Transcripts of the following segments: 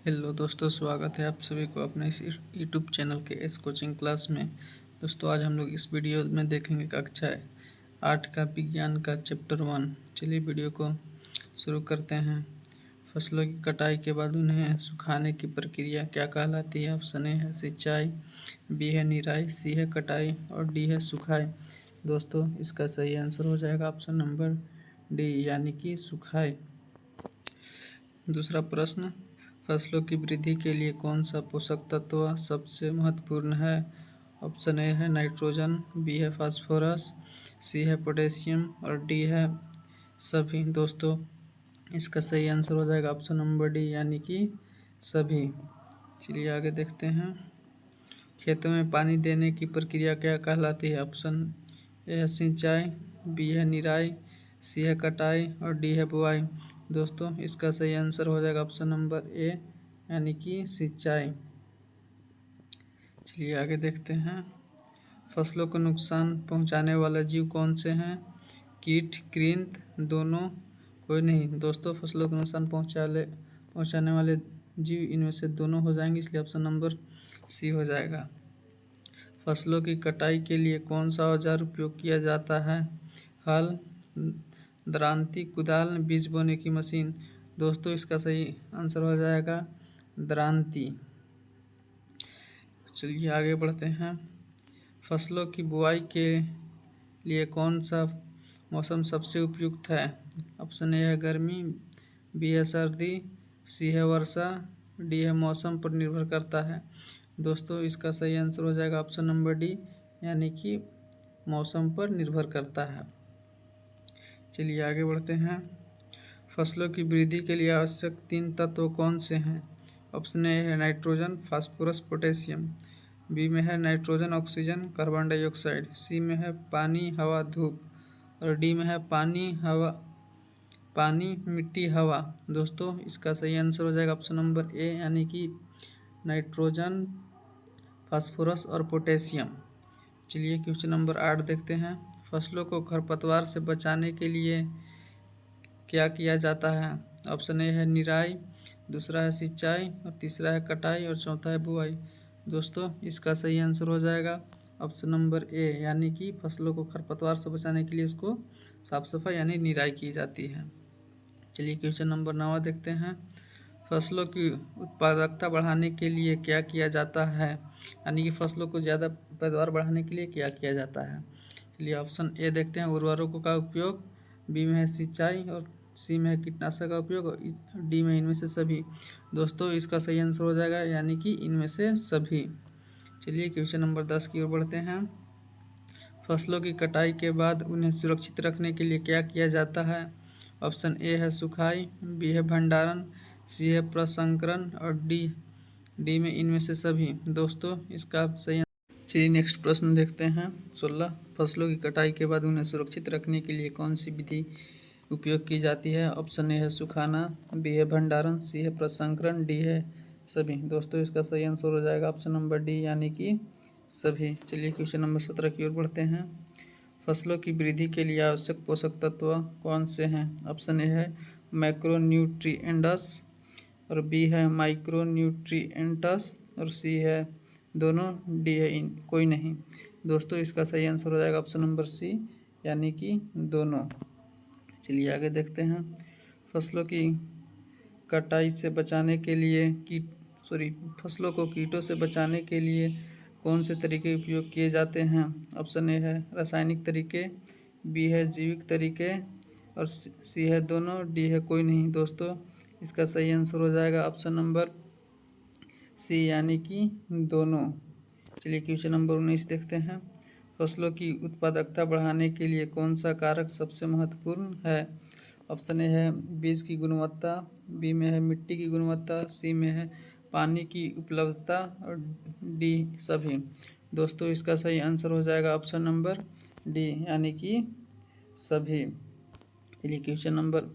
Hello दोस्तों, स्वागत है आप सभी को अपने इस यूट्यूब चैनल के इस कोचिंग क्लास में। दोस्तों आज हम लोग इस वीडियो में देखेंगे कक्षा 8 का विज्ञान का चैप्टर 1। चलिए वीडियो को शुरू करते हैं। फसलों की कटाई के बाद उन्हें सुखाने की प्रक्रिया क्या कहलाती है? ऑप्शन ए है सिंचाई, बी है निराई, सी है कटाई और डी है सुखाई। दोस्तों इसका सही आंसर हो जाएगा ऑप्शन नंबर डी यानी कि सुखाई। दूसरा प्रश्न, फसलों की वृद्धि के लिए कौन सा पोषक तत्व सबसे महत्वपूर्ण है? ऑप्शन ए है नाइट्रोजन, बी है फास्फोरस, सी है पोटेशियम और डी है सभी। दोस्तों इसका सही आंसर हो जाएगा ऑप्शन नंबर डी यानी कि सभी। चलिए आगे देखते हैं। खेतों में पानी देने की प्रक्रिया क्या कहलाती है? ऑप्शन ए है सिंचाई, बी है निराई, सी है कटाई और डी है बुआई। दोस्तों इसका सही आंसर हो जाएगा ऑप्शन नंबर ए यानी कि सिंचाई। चलिए आगे देखते हैं। फसलों को नुकसान पहुंचाने वाला जीव कौन से हैं? कीट, कृंत, दोनों, कोई नहीं। दोस्तों फसलों को नुकसान पहुंचाने वाले जीव इनमें से दोनों हो जाएंगे, इसलिए ऑप्शन नंबर सी हो जाएगा। फसलों की कटाई के लिए कौन सा औजार उपयोग किया जाता है? हल, दरांती, कुदाल, बीज बोने की मशीन। दोस्तों इसका सही आंसर हो जाएगा दरांती। चलिए आगे बढ़ते हैं। फसलों की बुआई के लिए कौन सा मौसम सबसे उपयुक्त है? ऑप्शन ए है गर्मी, बी है सर्दी, सी है वर्षा, डी है मौसम पर निर्भर करता है। दोस्तों इसका सही आंसर हो जाएगा ऑप्शन नंबर डी यानी कि मौसम पर निर्भर करता है। चलिए आगे बढ़ते हैं। फसलों की वृद्धि के लिए आवश्यक 3 तत्व कौन से हैं? ऑप्शन ए है नाइट्रोजन, फास्फोरस, पोटेशियम, बी में है नाइट्रोजन, ऑक्सीजन, कार्बन डाइऑक्साइड, सी में है पानी, हवा, धूप और डी में है पानी, मिट्टी, हवा। दोस्तों इसका सही आंसर हो जाएगा ऑप्शन नंबर ए यानी कि नाइट्रोजन, फास्फोरस और पोटेशियम। चलिए क्वेश्चन नंबर 8 देखते हैं। फसलों को खरपतवार से बचाने के लिए क्या किया जाता है? ऑप्शन ए है निराई, दूसरा है सिंचाई और तीसरा है कटाई और चौथा है बुआई। दोस्तों इसका सही आंसर हो जाएगा ऑप्शन नंबर ए यानी कि फसलों को खरपतवार से बचाने के लिए इसको साफ सफाई यानी निराई की जाती है। चलिए क्वेश्चन नंबर 9 देखते हैं। फसलों की उत्पादकता बढ़ाने के लिए क्या किया जाता है? यानी कि फसलों को ज़्यादा पैदावार बढ़ाने के लिए क्या किया जाता है? चलिए ऑप्शन ए देखते हैं उर्वरकों का उपयोग, बी में है सिंचाई और सी में है कीटनाशक का उपयोग और डी में इनमें से सभी। दोस्तों इसका सही आंसर हो जाएगा यानी कि इनमें से सभी। चलिए क्वेश्चन नंबर 10 की ओर बढ़ते हैं। फसलों की कटाई के बाद उन्हें सुरक्षित रखने के लिए क्या किया जाता है? ऑप्शन ए है सुखाई, बी है भंडारण, सी है प्रसंस्करण और डी में इनमें से सभी। दोस्तों इसका सही। चलिए नेक्स्ट प्रश्न देखते हैं। 16, फसलों की कटाई के बाद उन्हें सुरक्षित रखने के लिए कौन सी विधि उपयोग की जाती है? ऑप्शन ए है सुखाना, बी है भंडारण, सी है प्रसंस्करण, डी है सभी। दोस्तों इसका सही आंसर हो जाएगा ऑप्शन नंबर डी यानी कि सभी। चलिए क्वेश्चन नंबर 17 की ओर बढ़ते हैं। फसलों की वृद्धि के लिए आवश्यक पोषक तत्व कौन से हैं? ऑप्शन ए है मैक्रोन्यूट्रिएंट्स और बी है माइक्रोन्यूट्रिएंट्स और सी है दोनों, डी है कोई नहीं। दोस्तों इसका सही आंसर हो जाएगा ऑप्शन नंबर सी यानी कि दोनों। चलिए आगे देखते हैं। फसलों की कटाई से बचाने के लिए फसलों को कीटों से बचाने के लिए कौन से तरीके उपयोग किए जाते हैं? ऑप्शन ए है रासायनिक तरीके, बी है जैविक तरीके और सी है दोनों, डी है कोई नहीं। दोस्तों इसका सही आंसर हो जाएगा ऑप्शन नंबर सी यानी कि दोनों। चलिए क्वेश्चन नंबर 19 देखते हैं। फसलों की उत्पादकता बढ़ाने के लिए कौन सा कारक सबसे महत्वपूर्ण है? ऑप्शन ए है बीज की गुणवत्ता, बी में है मिट्टी की गुणवत्ता, सी में है पानी की उपलब्धता और डी सभी। दोस्तों इसका सही आंसर हो जाएगा ऑप्शन नंबर डी यानी कि सभी। चलिए क्वेश्चन नंबर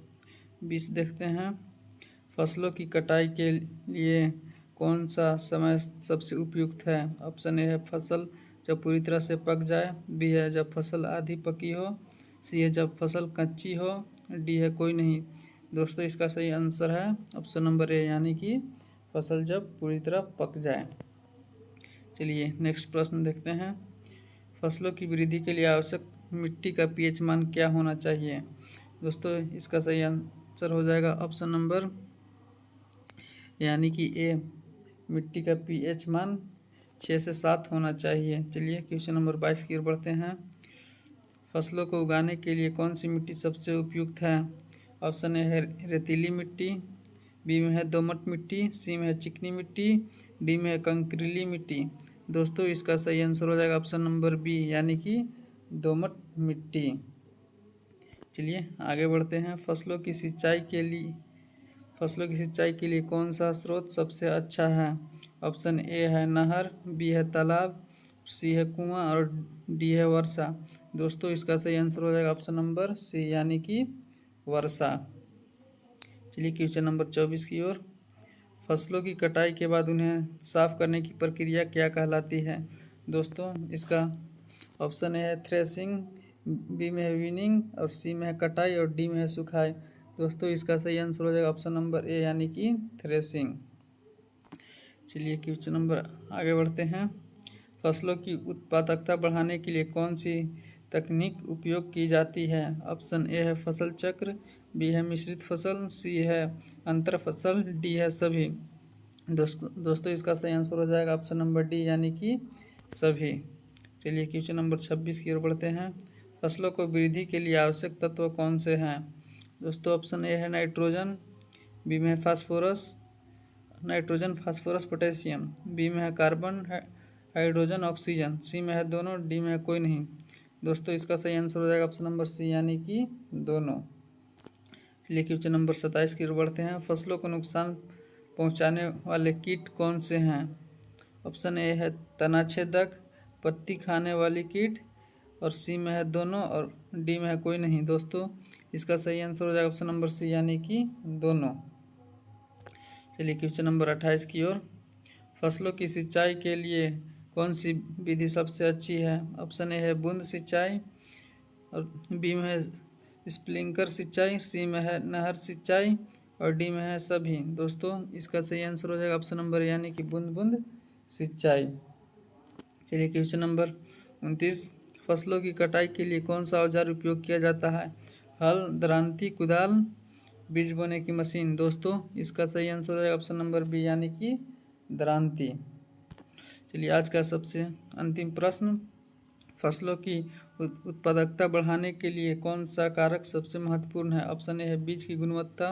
20 देखते हैं। फसलों की कटाई के लिए कौन सा समय सबसे उपयुक्त है? ऑप्शन ए है फसल जब पूरी तरह से पक जाए, बी है जब फसल आधी पकी हो, सी है जब फसल कच्ची हो, डी है कोई नहीं। दोस्तों इसका सही आंसर है ऑप्शन नंबर ए यानी कि फसल जब पूरी तरह पक जाए। चलिए नेक्स्ट प्रश्न देखते हैं। फसलों की वृद्धि के लिए आवश्यक मिट्टी का पीएच मान क्या होना चाहिए? दोस्तों इसका सही आंसर हो जाएगा ऑप्शन नंबर यानी कि ए, मिट्टी का पीएच मान 6 से 7 होना चाहिए। चलिए क्वेश्चन नंबर 22 की ओर बढ़ते हैं। फसलों को उगाने के लिए कौन सी मिट्टी सबसे उपयुक्त है? ऑप्शन ए है रेतीली मिट्टी, बी में है दोमट मिट्टी, सी में है चिकनी मिट्टी, डी में है कंकरीली मिट्टी। दोस्तों इसका सही आंसर हो जाएगा ऑप्शन नंबर बी यानी कि दोमट मिट्टी। चलिए आगे बढ़ते हैं। फसलों की सिंचाई के लिए कौन सा स्रोत सबसे अच्छा है? ऑप्शन ए है नहर, बी है तालाब, सी है कुआं और डी है वर्षा। दोस्तों इसका सही आंसर हो जाएगा ऑप्शन नंबर सी यानी कि वर्षा। चलिए क्वेश्चन नंबर 24 की ओर। फसलों की कटाई के बाद उन्हें साफ करने की प्रक्रिया क्या कहलाती है? दोस्तों इसका ऑप्शन ए है थ्रेसिंग, बी में है विनिंग और सी में है कटाई और डी में है सुखाई। दोस्तों इसका सही आंसर हो जाएगा ऑप्शन नंबर ए यानी कि थ्रेसिंग। चलिए क्वेश्चन नंबर आगे बढ़ते हैं। फसलों की उत्पादकता बढ़ाने के लिए कौन सी तकनीक उपयोग की जाती है? ऑप्शन ए है फसल चक्र, बी है मिश्रित फसल, सी है अंतर फसल, डी है सभी। दोस्तों इसका सही आंसर हो जाएगा ऑप्शन नंबर डी यानी कि सभी। चलिए क्वेश्चन नंबर 26 की ओर बढ़ते हैं। फसलों को वृद्धि के लिए आवश्यक तत्व कौन से हैं? दोस्तों ऑप्शन ए है नाइट्रोजन, बी में है नाइट्रोजन फास्फोरस पोटेशियम, बी में है कार्बन हाइड्रोजन ऑक्सीजन, सी में है दोनों, डी में है कोई नहीं। दोस्तों इसका सही आंसर हो जाएगा ऑप्शन नंबर सी यानी कि दोनों। चलिए क्वेश्चन नंबर 27 की ओर बढ़ते हैं। फसलों को नुकसान पहुंचाने वाले कीट कौन से हैं? ऑप्शन ए है तनाछेदक, पत्ती खाने वाली कीट और सी में है दोनों और डी में है कोई नहीं। दोस्तों इसका सही आंसर हो जाएगा ऑप्शन नंबर सी यानी कि दोनों। चलिए क्वेश्चन नंबर 28 की ओर। फसलों की सिंचाई के लिए कौन सी विधि सबसे अच्छी है? ऑप्शन ए है बूंद सिंचाई और बी में है स्प्रिंकलर सिंचाई, सी में है नहर सिंचाई और डी में है सभी। दोस्तों इसका सही आंसर हो जाएगा ऑप्शन नंबर यानी कि बूंद बूंद सिंचाई। चलिए क्वेश्चन नंबर 29। फसलों की कटाई के लिए कौन सा औजार उपयोग किया जाता है? हल, दरांती, कुदाल, बीज बोने की मशीन। दोस्तों इसका सही आंसर हो जाएगा ऑप्शन नंबर बी यानी कि दरांती। चलिए आज का सबसे अंतिम प्रश्न। फसलों की उत्पादकता बढ़ाने के लिए कौन सा कारक सबसे महत्वपूर्ण है? ऑप्शन ए है बीज की गुणवत्ता,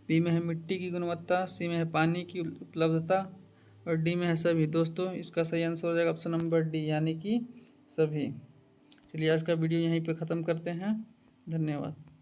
बी में है मिट्टी की गुणवत्ता, सी में है पानी की उपलब्धता और डी में है सभी। दोस्तों इसका सही आंसर हो जाएगा ऑप्शन नंबर डी यानी कि सभी। चलिए आज का वीडियो यहीं पे ख़त्म करते हैं। धन्यवाद।